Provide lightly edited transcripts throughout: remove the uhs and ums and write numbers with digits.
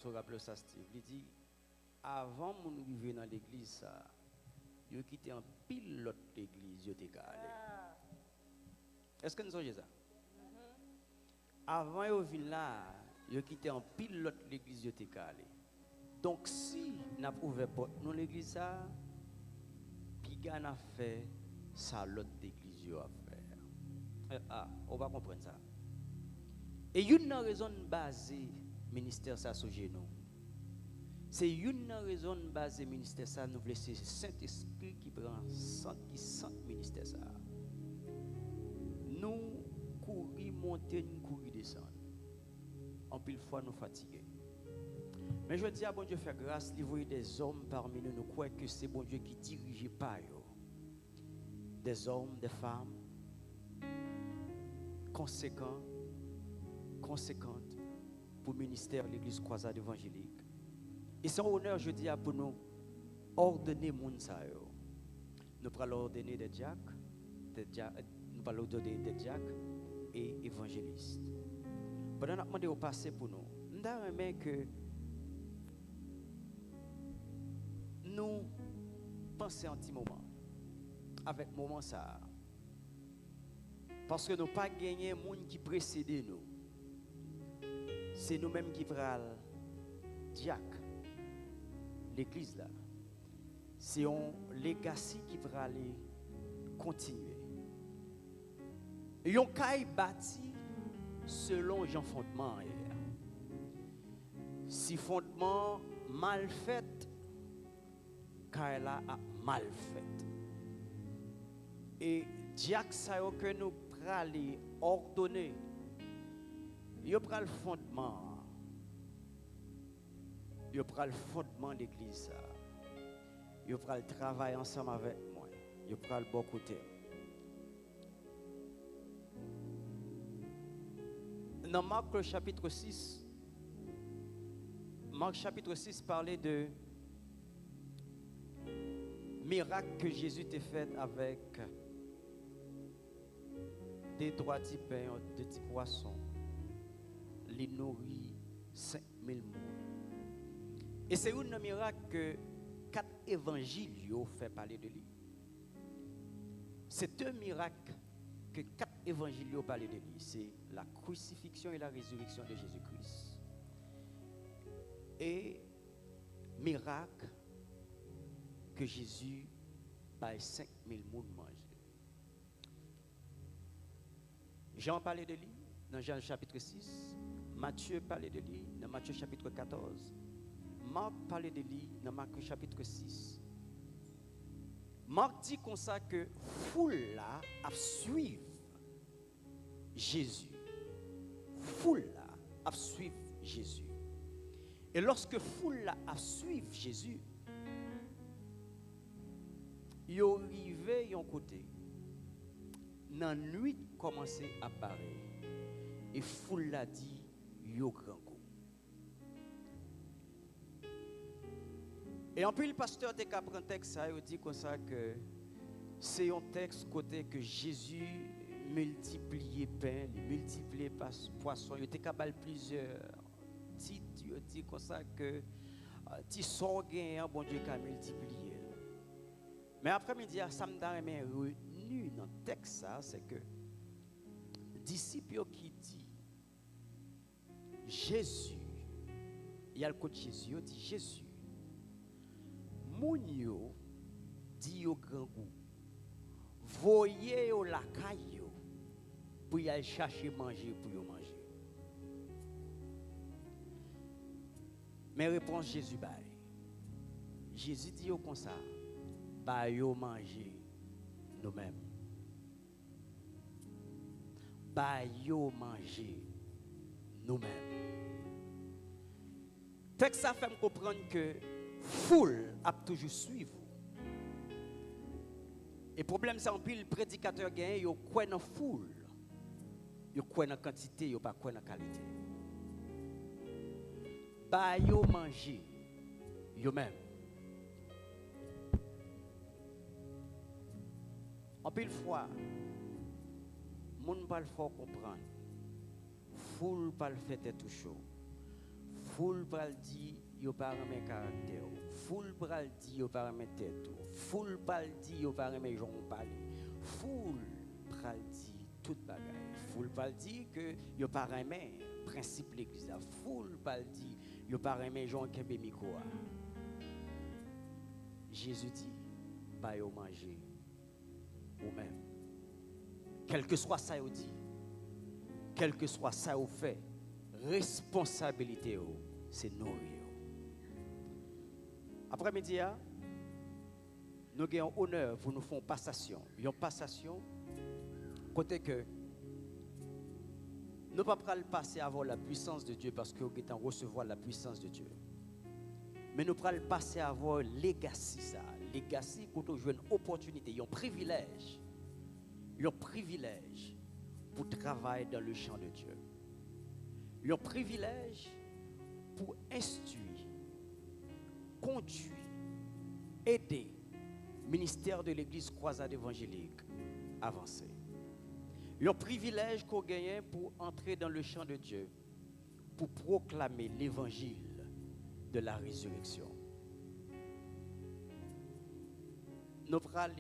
se rappelle ça Steve, il dit avant mon arriver dans l'église ça, yo quitté en pile l'autre église yo t'es allé. Est-ce que nous songez ça? Avant yo vinn là, yo quitté en pile l'autre l'église yo t'es allé. Donc si n'a ouvert porte nous l'église ça, piga n'a fait ça l'autre église yo a faire. On va comprendre ça. Et une raison basée ministère ça sur genou. C'est une raison basée ministère ça nous voulons c'est Saint-Esprit qui prend qui sent ministère ça. Nous courir monter, nous courir descendre. En pile fois nous fatigués. Mais je dis à bon Dieu faire grâce, il voit des hommes parmi nous, nous croyons que c'est bon Dieu qui dirige pas yo. Des hommes, des femmes conséquents, conséquentes pour le ministère de l'Église croisade évangélique. Et c'est un honneur, je dis, pour nous ordonner moun sa yo. Nous allons ordonner des diacres, nous allons ordonner des diacres et évangélistes. Pendant que nous demandons au passé pour nous, nous avons que nous pensions un petit moment avec moment ça. Parce que nous n'avons pas gagné les gens qui précédent nous. C'est nous-mêmes qui prenons diacre. L'église là, c'est un legacy qui va aller continuer. Yon kay bâti selon Jean fondement hier. Si fondement mal fait, kay là a mal fait. Et diak sa yo que nous pral ordonner, yo pral fondement. Yo pral le fondement de l'église. Yo pral travailler ensemble avec moi. Yo pral bon côté. Dans Marc chapitre 6, Marc chapitre 6 parlait de miracle que Jésus t'a fait avec des 3 petits pains, 2 petits poissons. Les nourrit 5000 personnes. Et c'est un miracle que 4 évangiles ont fait parler de lui. C'est un miracle que 4 évangiles ont parlé de lui. C'est la crucifixion et la résurrection de Jésus-Christ. Et miracle que Jésus a 5000 personnes manger. Jean parlait de lui dans Jean chapitre 6. Matthieu parlait de lui dans Matthieu chapitre 14. Marc parlait de lui dans Marc chapitre 6. Marc dit comme ça que foule là a suivre Jésus. Foule là a suivre Jésus. Et lorsque foule là a suivre Jésus, ils arrivé yon côté. Dans nuit commencé à apparaître. Et foule là dit yo grand coup. Et en plus, le pasteur de prend un texte, il dit comme ça que c'est un texte côté que Jésus multipliait pain, multipliait poisson, il était capable plusieurs titres, il dit comme ça que ti son gain, bon Dieu qui a multiplié. Mais après-midi, ça me donne retenu dans le texte, ça, c'est que disciple qui dit Jésus, il y a le côté Jésus, il dit Jésus. Moun yo di yo grand goût. Voyez yo la caille yo pour y aller chercher manger pour yo manger. Mais réponse Jésus bail. Jésus dit yo comme ça, ba yo manger nous-mêmes. Ba yo manger nous-mêmes. Texte ça fait me comprendre que foule a toujours suivre. Et le problème c'est en pile prédicateur gagne yo croit dans foule. Yo croit dans quantité, yo pas croit dans qualité. Ba yo manger yo même. En pile fois moun pas le fort comprendre. Foule pas le fait tout chaud. Foule pral dit, yo pas remet caractère. Foule pral dit, yo pas remet tête. Foule pral dit, yo pas remet jon parler. Foule pral dit toute bagaille. Foule pral dit que yo pas remet principe l'église. Foule pral dit, yo pas remet jon kembe micro. Jésus dit, pas yo manger ou même. Quel que soit ça yo dit, quel que soit ça yo fait, responsabilité c'est nourrir. Après-midi, nous avons honneur pour nous faire passation. Une passation, côté que nous ne pouvons pas passer avant la puissance de Dieu parce que nous allons recevoir la puissance de Dieu. Mais nous pouvons passer avant legacy ça. Legacy, quand on joue une opportunité, un privilège pour travailler dans le champ de Dieu. Un privilège pour instruire, conduire, aider le ministère de l'Église croisade évangélique à avancer. Un privilège qu'on gagne pour entrer dans le champ de Dieu, pour proclamer l'évangile de la résurrection. Nous allons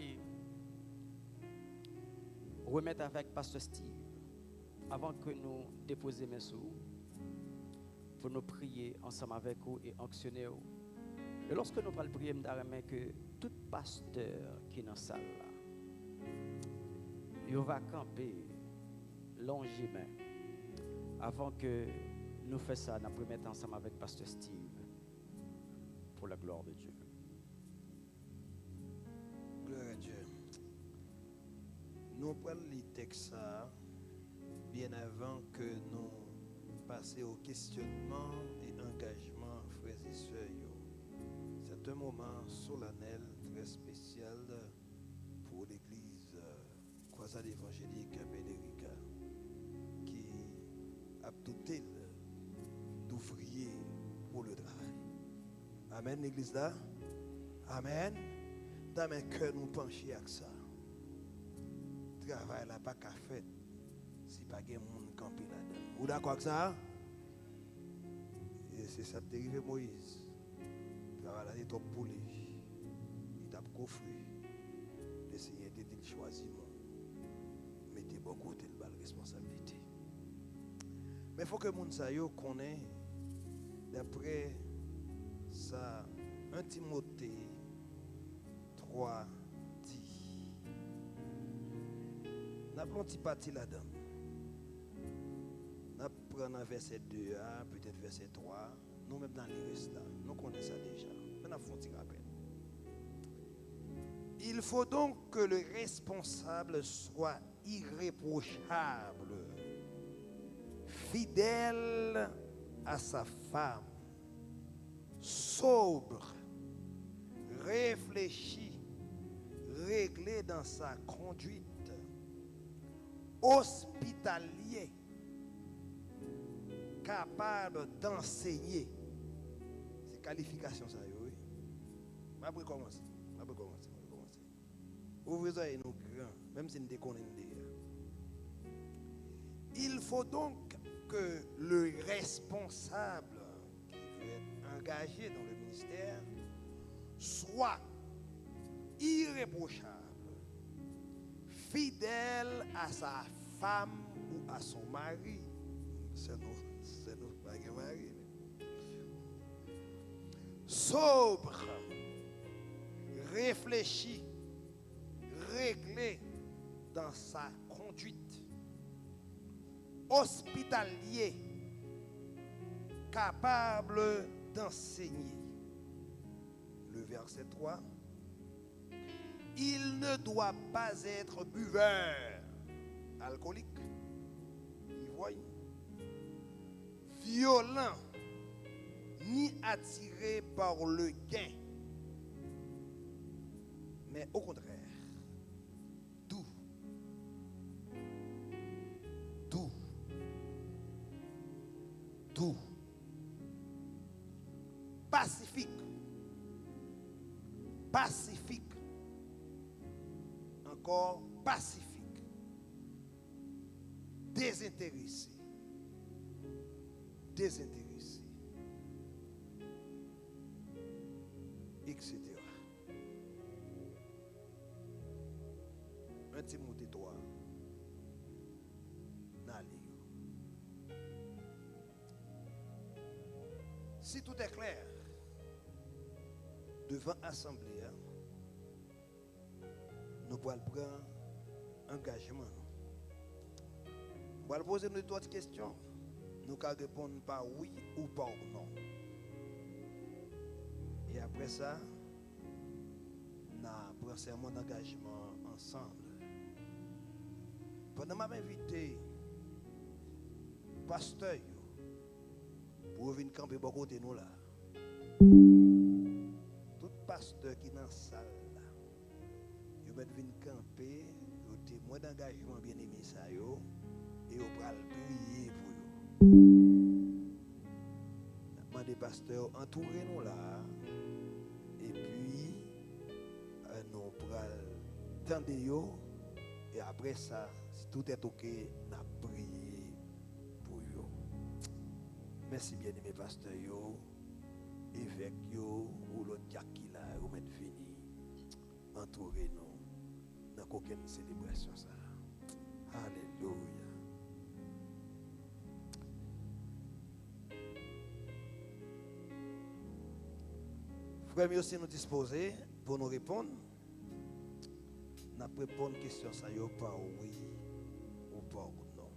remettre avec Pasteur Steve avant que nous déposions mes sous pour nous prier ensemble avec vous et actionner vous. Et lorsque nous allons prier, nous allons que tout pasteur qui est dans la salle là, il va camper longément avant que nous fassions ça. Nous allons mettre ensemble avec Pasteur Steve pour la gloire de Dieu. Gloire à Dieu. Nous prenons les textes bien avant que nous passions au questionnement et engagement, frères et sœurs. C'est un moment solennel, très spécial pour l'Église croisade évangélique Bédérica qui a tout d'ouvriers pour le travail. Amen, l'Église là. Amen. Dans mes cœurs, nous penchons à ça. Travail là, pas qu'à faire si pas de monde camper là-dedans. Vous d'accord avec ça? Et c'est ça qui est arrivé Moïse. Travail là, il est trop poulé. Il t'a coffré. Le Seigneur t'a choisi. Mettez beaucoup de responsabilité. Mais il faut que les gens connaissent, d'après ça, 1 Timothée 3, 10. Nous avons un petit parti là-dedans. Nous prenons verset 2, peut-être verset 3. Nous-mêmes dans les restes là, nous connaissons ça déjà. Mais nous avons un petit rappel. Il faut donc que le responsable soit irréprochable, fidèle à sa femme, sobre, réfléchi, réglé dans sa conduite, hospitalier, capable d'enseigner. C'est qualification ça, oui. Je vais commencer. Ouvrez les nous grands, même si nous déconnons déjà. Il faut donc que le responsable qui veut être engagé dans le ministère soit irréprochable, fidèle à sa femme ou à son mari. C'est nous, pas mari. Sobre, réfléchi, réglé dans sa conduite, hospitalier, capable d'enseigner. Le verset 3, il ne doit pas être buveur, alcoolique, ivrogne, violent, ni attiré par le gain, mais au contraire, doux, pacifique, encore pacifique, désintéressé, etc. 1 Timothée 3. Si tout est clair devant l'Assemblée, nous pouvons prendre engagement. Nous allons poser une autre question. Nous allons répondre par oui ou par non. Et après ça, nous prenons un serment d'engagement ensemble. Pendant que je invité pasteur pour venir camper de côté nous là. Tout pasteur qui est dans la salle là, il va venir camper, il a témoin d'engagement bien aimé ça yo, et il va prier pour eux. Demandez pasteur entourer nous là, et puis nous pral tendre yo, et après ça, si tout est ok, nous prier pour eux. Merci bien aimé pasteur yo, évêque yo, ou l'autre diacre qui là, ou mettre fini, entourer nous dans aucune célébration ça. Alléluia. Frère, aussi nous disposer pour nous répondre. Nous répondre à question ça yo par oui ou par non.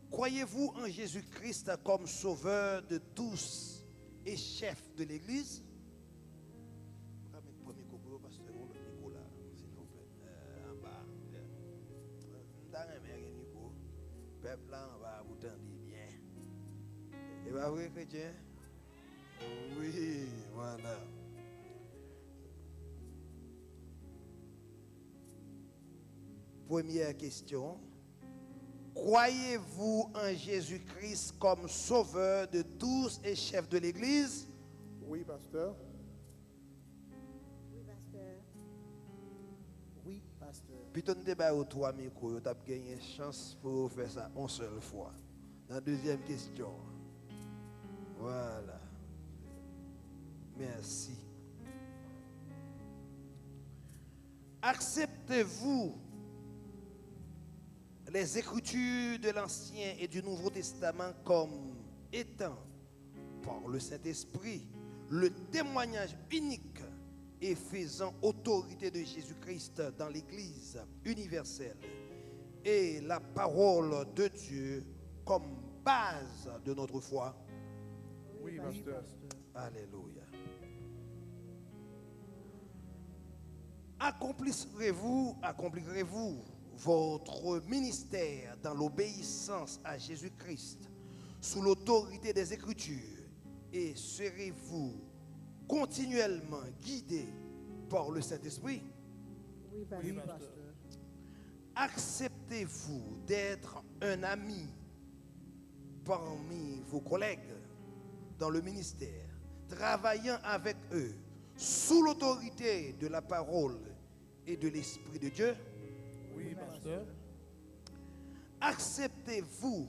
Croyez-vous en Jésus-Christ comme sauveur de tous et chef de l'Église? Premier couple, pasteur Nicolas, s'il vous plaît. En bas. Nico. Peuple là, on va vous tendre bien. Et va vrai, chrétien? Oui, voilà. Première question. Croyez-vous en Jésus-Christ comme sauveur de tous et chef de l'Église? Oui, pasteur. Oui, pasteur. Oui, pasteur. Puis tu débat aux trois micros, tu as gagné chance pour faire ça une seule fois. La deuxième question. Voilà. Merci. Acceptez-vous les Écritures de l'Ancien et du Nouveau Testament comme étant, par le Saint-Esprit, le témoignage unique et faisant autorité de Jésus-Christ dans l'Église universelle et la parole de Dieu comme base de notre foi? Oui, pasteur. Alléluia. Accomplirez-vous votre ministère dans l'obéissance à Jésus-Christ sous l'autorité des Écritures et serez-vous continuellement guidé par le Saint-Esprit? Oui, pasteur. Oui, pasteur. Acceptez-vous d'être un ami parmi vos collègues dans le ministère, travaillant avec eux sous l'autorité de la parole et de l'Esprit de Dieu? Oui, pasteur. Acceptez-vous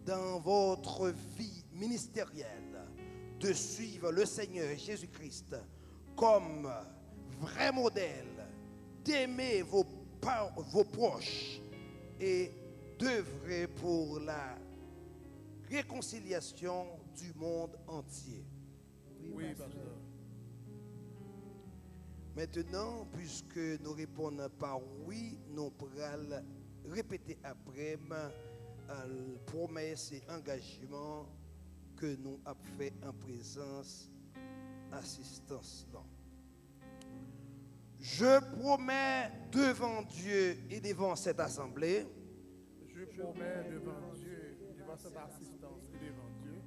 dans votre vie ministérielle de suivre le Seigneur Jésus-Christ comme vrai modèle, d'aimer vos proches et d'œuvrer pour la réconciliation du monde entier? Oui, pasteur. Maintenant, puisque nous répondons par oui, nous pourrons répéter après promesses et engagements que nous avons fait en présence assistance. Je promets devant Dieu et devant cette assemblée Je promets devant Dieu, devant cette assistance et devant Dieu,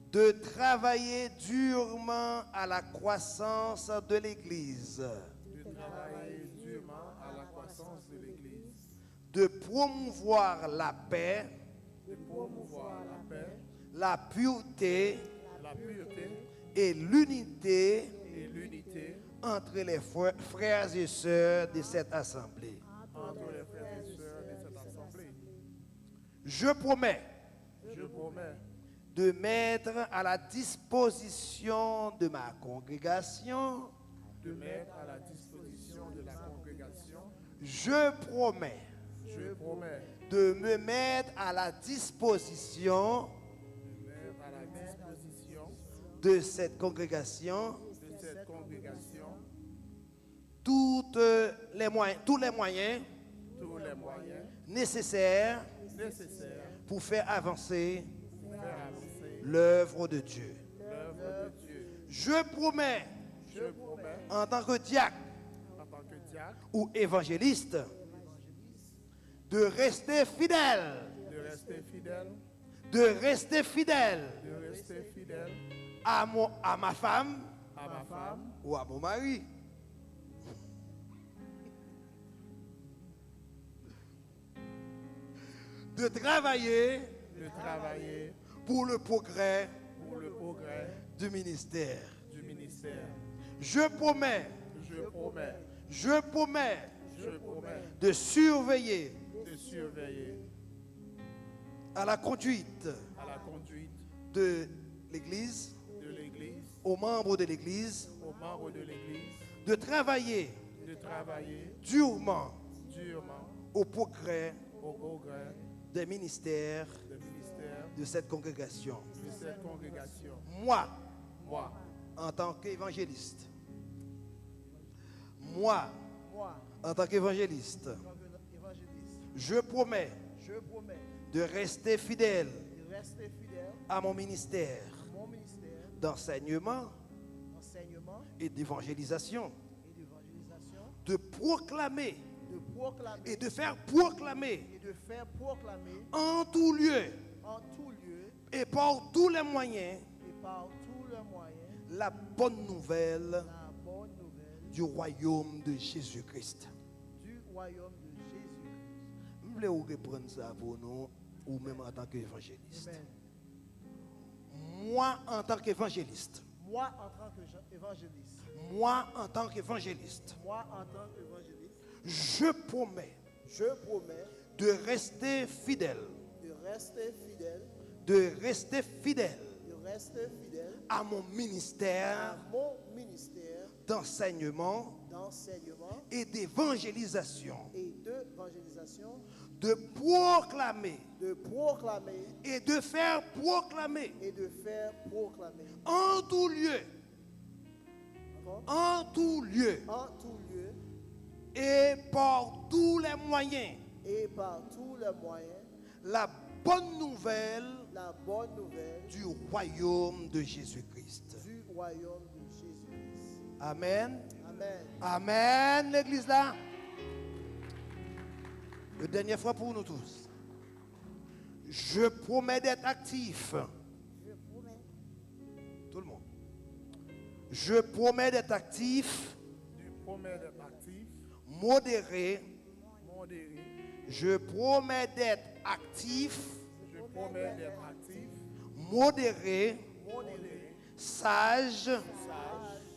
de travailler durement à la croissance de l'Église, de travailler durement à la croissance de l'Église, de promouvoir la paix, de promouvoir la paix, la pureté la pureté et l'unité et l'unité entre les frères et sœurs de cette assemblée. entre les frères et sœurs de cette assemblée. Je promets Je promets de mettre à la disposition de ma congrégation, de mettre à la disposition de la congrégation, je promets je promets de me mettre à la disposition de mettre à la disposition de cette congrégation de cette congrégation tous les moyens tous les moyens nécessaires nécessaires pour faire avancer pour faire avancer l'œuvre de Dieu. l'œuvre de Dieu. Je promets, Je promets, en tant que diacre en tant que diacre, ou évangéliste, de rester fidèle, de rester fidèle, de rester fidèle de rester fidèle à ma femme à ma femme ou à mon mari. De travailler de travailler pour le progrès pour le progrès du ministère. du ministère. Je promets, Je promets, je promets je promets de surveiller de surveiller à la conduite à la conduite de l'Église, de l'Église, aux membres de l'Église, aux membres de l'Église, de travailler de travailler durement durement au progrès au progrès des ministères du ministère de cette congrégation. de cette congrégation. Moi, Moi, en tant qu'évangéliste, moi, Moi, en tant qu'évangéliste, évangéliste, je promets je promets de rester fidèle de rester fidèle à mon ministère à mon ministère d'enseignement d'enseignement et d'évangélisation, et d'évangélisation, de proclamer de proclamer et de faire proclamer et de faire proclamer en tout lieu en tout lieu et par tous les moyens et par tous les moyens la bonne nouvelle la bonne nouvelle du royaume de Jésus-Christ. du royaume de Jésus-Christ. Je voulais vous reprendre ça pour nous, ou même en tant qu'évangéliste. Amen. Moi, en tant qu'évangéliste, Moi, en tant qu'évangéliste, moi, en tant qu'évangéliste, moi, en tant qu'évangéliste, je promets je promets de rester fidèle, de rester fidèle, de rester fidèle de rester fidèle à mon à ministère mon ministère d'enseignement d'enseignement et d'évangélisation, et d'évangélisation, de proclamer de proclamer et de faire proclamer et de faire proclamer en tout lieu, encore, en tout lieu en tout lieu et par tous les moyens et par tous les moyens la bonne nouvelle la bonne nouvelle du royaume de Jésus-Christ. du royaume de Jésus-Christ. Amen. Amen. Amen, l'église là. La dernière fois pour nous tous. Je promets d'être actif. Je promets. Tout le monde. Je promets d'être actif, tu promets d'être actif, modéré. modéré. Je promets d'être actif, Je promets d'être actif, modéré, modéré, sage, sage,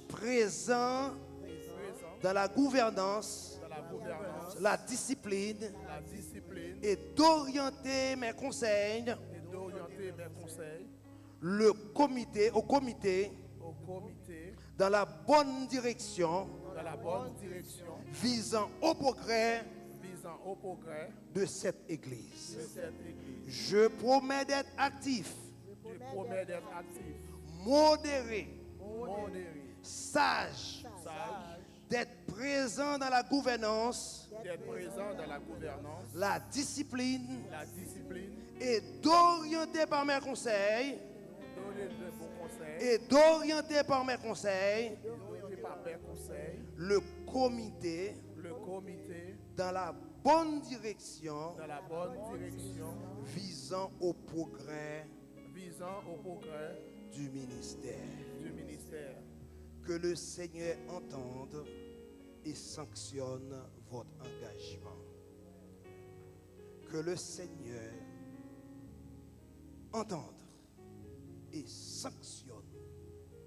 présent présent dans la gouvernance, dans la gouvernance, la discipline la discipline et d'orienter mes conseils et d'orienter mes conseils au comité au comité dans la bonne direction dans la bonne direction visant au progrès visant au progrès de cette église. de cette église. Je promets d'être actif, Je promets d'être actif, modéré, modéré, sage, sage, d'être présent dans la gouvernance, d'être présent dans la gouvernance, la discipline la discipline, et d'orienter par mes conseils donner de bons conseils, et d'orienter par mes conseils donner par mes conseils, le comité le comité dans la bonne direction dans la bonne direction visant au progrès visant au progrès du ministère. du ministère. Que le Seigneur entende et sanctionne votre engagement. Que le Seigneur entende et sanctionne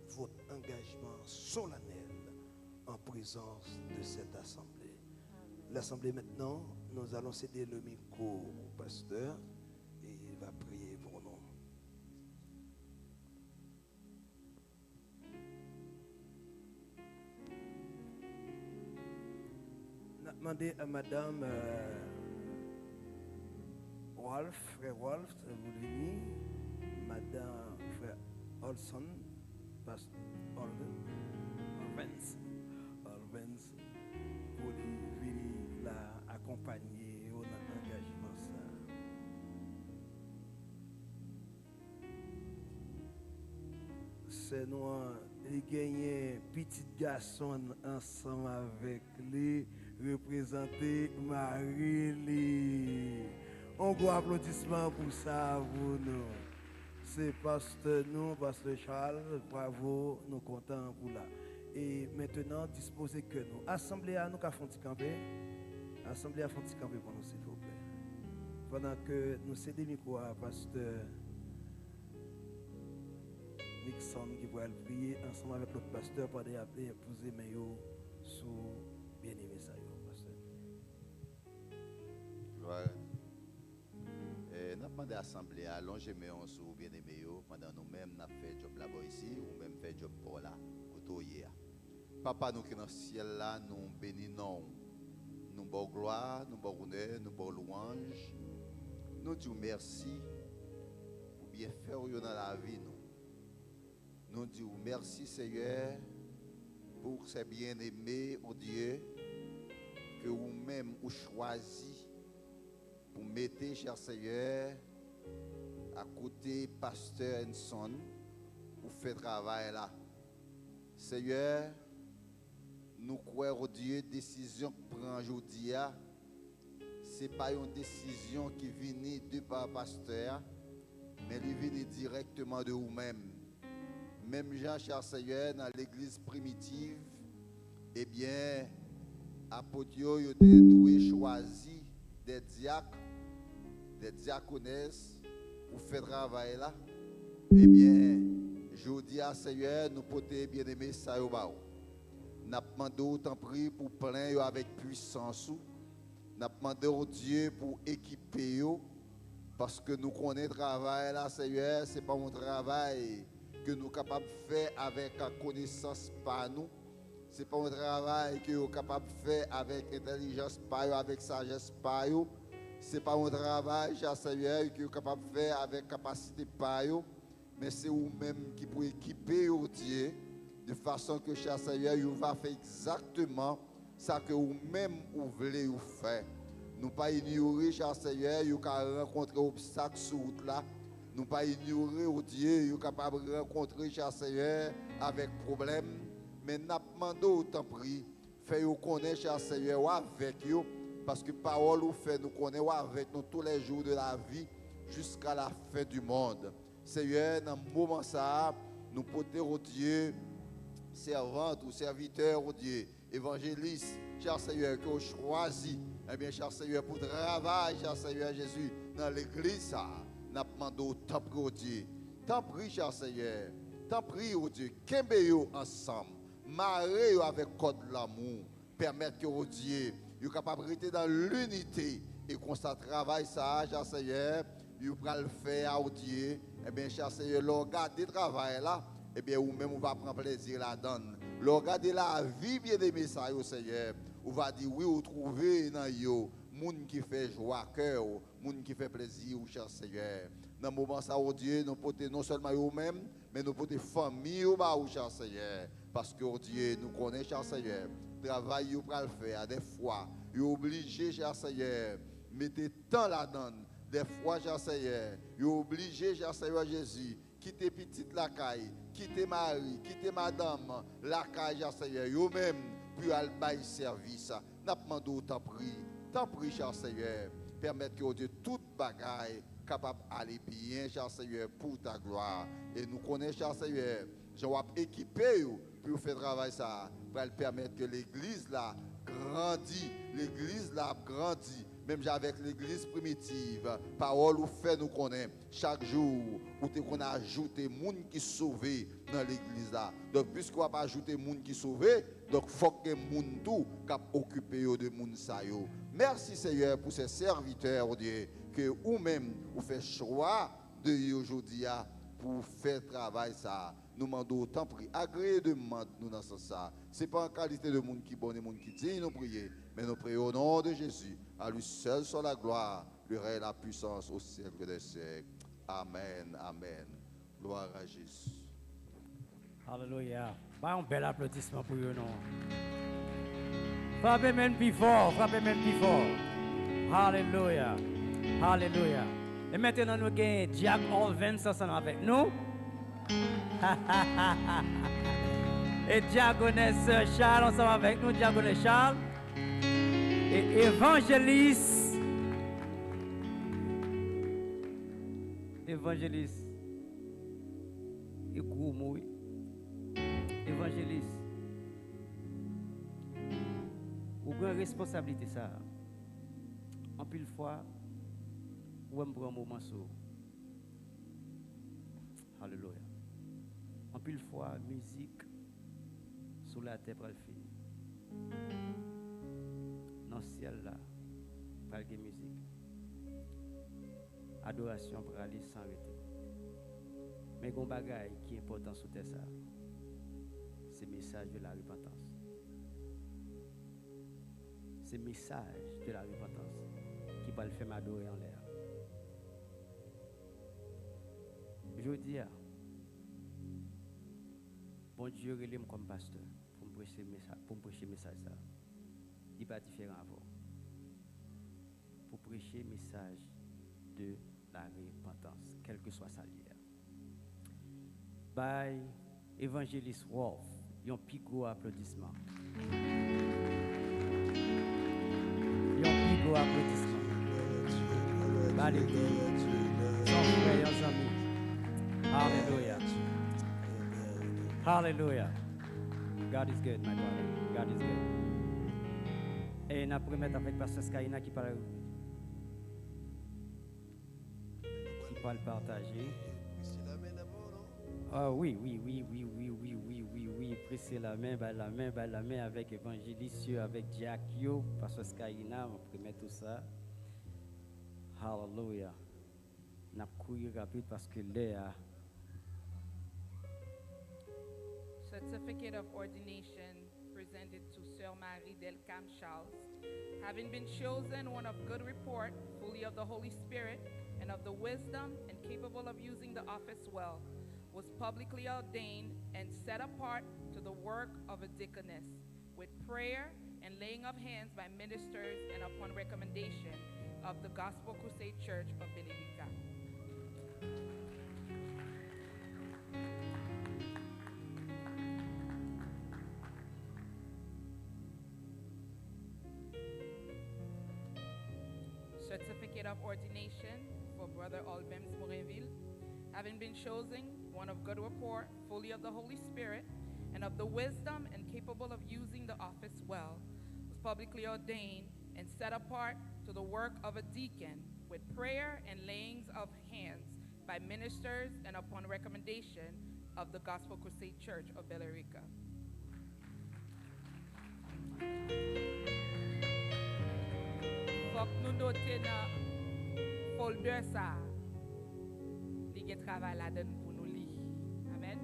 votre engagement solennel en présence de cette assemblée. L'assemblée maintenant, nous allons céder le micro au pasteur et il va prier pour nous. demander à madame Wolf, frère Wolf, vous venir, madame frère Olson, pasteur Olvens, pour venir la accompagner au engagement ça. C'est nous, il gagne petit garçon ensemble avec lui, représenter Marie-Lee. Un gros applaudissement pour ça, vous nous. C'est pasteur Charles, bravo, nous contents pour là. Et maintenant, disposez que nous. Assemblée à nous qu'à font camper. Assemblée à font camper pour nous, s'il vous plaît. Pendant que nous cédons le micro à pasteur Nixon qui va prier ensemble avec l'autre pasteur pour appeler épouser Mayo sous bien-aimé ça, pasteur. Gloire. Nous avons demandé à l'Assemblée à longer Mayo sous bien-aimé pendant nous-mêmes, nous avons fait job là-bas ici, ou même fait job pour là, autour hier. Papa, nous qui sommes dans le ciel là, nous bénissons, nous bon gloire, nous bon honneur, nous bon louange. Nous disons merci pour bien faire dans la vie. Nous disons merci Seigneur pour ces bien-aimés, oh Dieu, que vous-même vous choisi pour mettre, cher Seigneur, à côté pasteur Henson pour faire travail là. Seigneur, nous croyons au Dieu, décision que prend aujourd'hui, ce n'est pas une décision qui vient de par pasteur, mais elle vient directement de vous-même. Même Jean, cher Seigneur, dans l'église primitive, eh bien, apôtres, ils ont choisi des diacres, des diaconesses pour faire travail là. Eh bien, je dis à Seigneur, nous pouvons bien aimer ça. Nous demandé autant prix pour plein avec puissance. Nous demandé au Dieu pour équiper eux, parce que nous connaissons le travail là, Seigneur, ce n'est pas un travail que nous sommes capables de faire avec la connaissance par nous. Ce n'est pas un travail que nous sommes capables de faire avec intelligence par eux, avec sagesse par eux. Ce n'est pas un travail, cher Seigneur, que nous sommes capables de faire avec capacité par eux. Mais c'est vous-même qui pouvez équiper au Dieu de façon que, cher Seigneur, vous va faire exactement ce que vous-même vous voulez faire. Nous ne pas ignorer, cher Seigneur, vous avez rencontré des obstacles sur la route là. Nous ne pas ignorer au Dieu, vous êtes capable de rencontrer, cher Seigneur, avec problème. Mais nous demandons autant prix, faites-vous connaître, cher Seigneur, avec vous. Parce que parole vous fait nous connaître avec nous tous les jours de la vie jusqu'à la fin du monde. Seigneur, dans ce moment ça, nous portons au Dieu, servante ou serviteur au Dieu, évangéliste, cher Seigneur, que vous choisis, eh bien, cher Seigneur, pour travailler, cher Seigneur Jésus, dans l'église ça. Nous demandons tant pis au Dieu, tant pis, cher Seigneur, tant pis au Dieu, qu'embêtez-vous ensemble, marrez-vous avec code de l'amour, permettre que au Dieu, vous êtes capable de rester dans l'unité et qu'on ça travaille ça, cher Seigneur, vous pouvez le faire au Dieu, eh bien, cher Seigneur, regardez le travail là, eh bien, vous-même, vous va prendre plaisir là-dedans. Regardez la vie bien aimée ça, Seigneur, vous va dire oui, vous trouvez dans yo. Moun qui fait joie à cœur, moun qui fait plaisir, cher Seigneur. Dans ce moment, ça, oh Dieu, nous portons non seulement nous-mêmes, mais nous portons famille, cher Seigneur. Parce que, oh Dieu, nous connaissons, cher Seigneur, travail, vous pouvez le faire. Des fois, vous êtes obligé, cher Seigneur, mettez tant là-dedans. Des fois, cher Seigneur, vous êtes obligé, cher Seigneur Jésus, quitter petite la caille, quitter Marie, quitter madame, la caille, cher Seigneur, vous-même, puis aller bailler service. Nous demandons autant prix. Tant pis, cher Seigneur, permettre que Dieu toute bagaille capable d'aller bien, cher Seigneur, pour ta gloire. Et nous connaissons, cher Seigneur, je vais équiper pour faire travail ça, pour permettre que l'église là grandit, l'église là grandit, même avec l'église primitive, parole ou fait nous connaît chaque jour, où qu'on a ajouté monde qui sauvé dans l'église là. Donc puisqu'on va pas ajouter monde qui sauvé, donc faut que monde tout cap occupé de monde ça yo. Merci Seigneur pour ces serviteurs, oh Dieu, que vous-même vous faites choix de aujourd'hui pour faire travail ça. Nous demandons autant prier. Agréez de nous dans ce sens. Ce n'est pas en qualité de monde qui bon et monde qui dit nous prier, mais nous prions au nom de Jésus. À lui seul soit la gloire, lui règne la puissance au siècle des siècles. Amen, amen. Gloire à Jésus. Alléluia. Bah, un bel applaudissement pour eux, non? Frappez même plus fort, frappez même plus fort. Alléluia. Alléluia. Et maintenant, nous avons Jack Olvens ensemble avec nous. Et diaconesse Charles ensemble avec nous, diaconesse Charles. Et évangéliste. Évangéliste. Et Goumou. Évangéliste. Ou une responsabilité ça. En pile fois, ou on prend un moment sur. Alléluia. En pile fois, musique sous la terre pour le finir. Dans le ciel là, pour la musique. Adoration pour aller sans arrêter. Mais il y a un bagage qui est important sur terre ça. C'est le message de la repentance. C'est le message de la repentance qui va le faire m'adorer en l'air. Je dis, bon Dieu, relève comme pasteur pour me prêcher le message. Ça. Il n'est pas différent avant. Pour prêcher le message de la repentance, quelle que soit sa lière. By Evangelist Wolf, un plus gros applaudissement. Un plus gros applaudissement. Alléluia. Son frère, son ami. Hallelujah. Hallelujah. God is good, my brother. God is good. Et nous allons mettre avec Pasteur Skaina qui parle partager. Ah oui. Presser la main avec évangéliste, avec Diakio, Pasteur Skaina, on peut mettre tout ça. Hallelujah. Nous allons rapide parce que là. Certificate of ordination presented to Sœur Marie Delcam Charles, having been chosen one of good report, fully of the Holy Spirit, and of the wisdom and capable of using the office well, was publicly ordained and set apart to the work of a deaconess, with prayer and laying of hands by ministers and upon recommendation of the Gospel Crusade Church of Benedica. Certificate of ordination for Brother Albems Morinville, having been chosen one of good report, fully of the Holy Spirit, and of the wisdom and capable of using the office well, was publicly ordained and set apart to the work of a deacon, with prayer and layings of hands by ministers and upon recommendation of the Gospel Crusade Church of Bellerica. Faut que nous noter dans folder ça. Il y a travail là-dedans pour nous lire. Amen.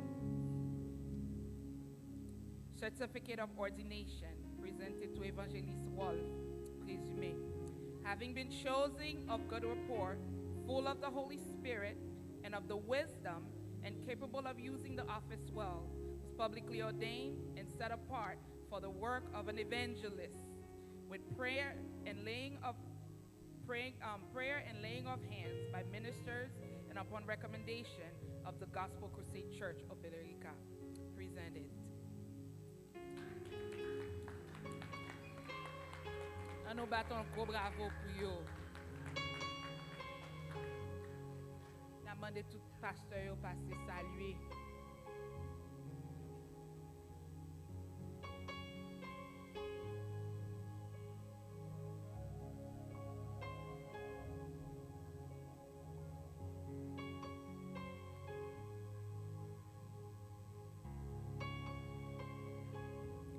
Certificate of ordination presented to Evangelist Wolf, présumé. Having been chosen of good report, full of the Holy Spirit and of the wisdom and capable of using the office well, was publicly ordained and set apart for the work of an evangelist, with prayer and laying of hands by ministers and upon recommendation of the Gospel Crusade Church of Bellerica. Presented. Nous battons un gros bravo pour eux. Nous demandons tout pasteur de passer saluer.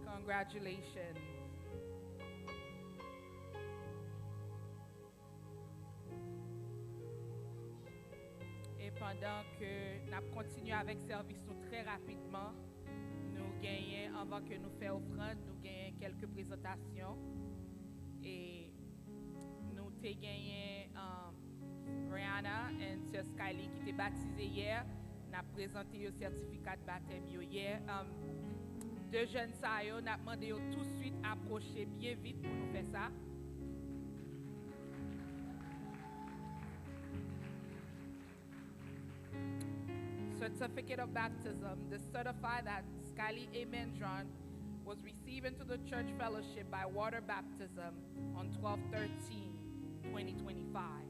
Congratulations. Et pendant que nous continuons avec le service nous très rapidement. Nous gagnons, avant que nous fassions offrande, nous gagnons quelques présentations. Et nous avons gagné Rihanna et Sir Skyly qui étaient baptisés hier. Nous avons présenté le certificat de baptême hier. Deux jeunes ça, nous avons demandé tout de suite approcher bien vite pour nous faire ça. Certificate of baptism, to certify that Skyly Amen John was received into the church fellowship by water baptism on 12/13/2025.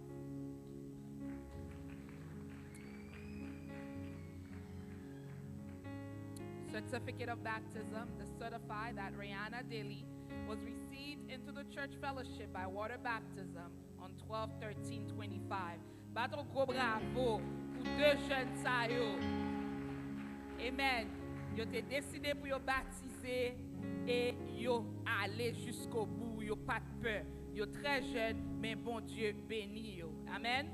Certificate of baptism, to certify that Rihanna Daly was received into the church fellowship by water baptism on 12/13/25. Baton gros bravo pour deux jeunes ça yo. Amen. Yo te décidé pour yo baptiser et yo aller jusqu'au bout, yo pas de peur. Yo très jeune mais bon Dieu béni yo. Amen.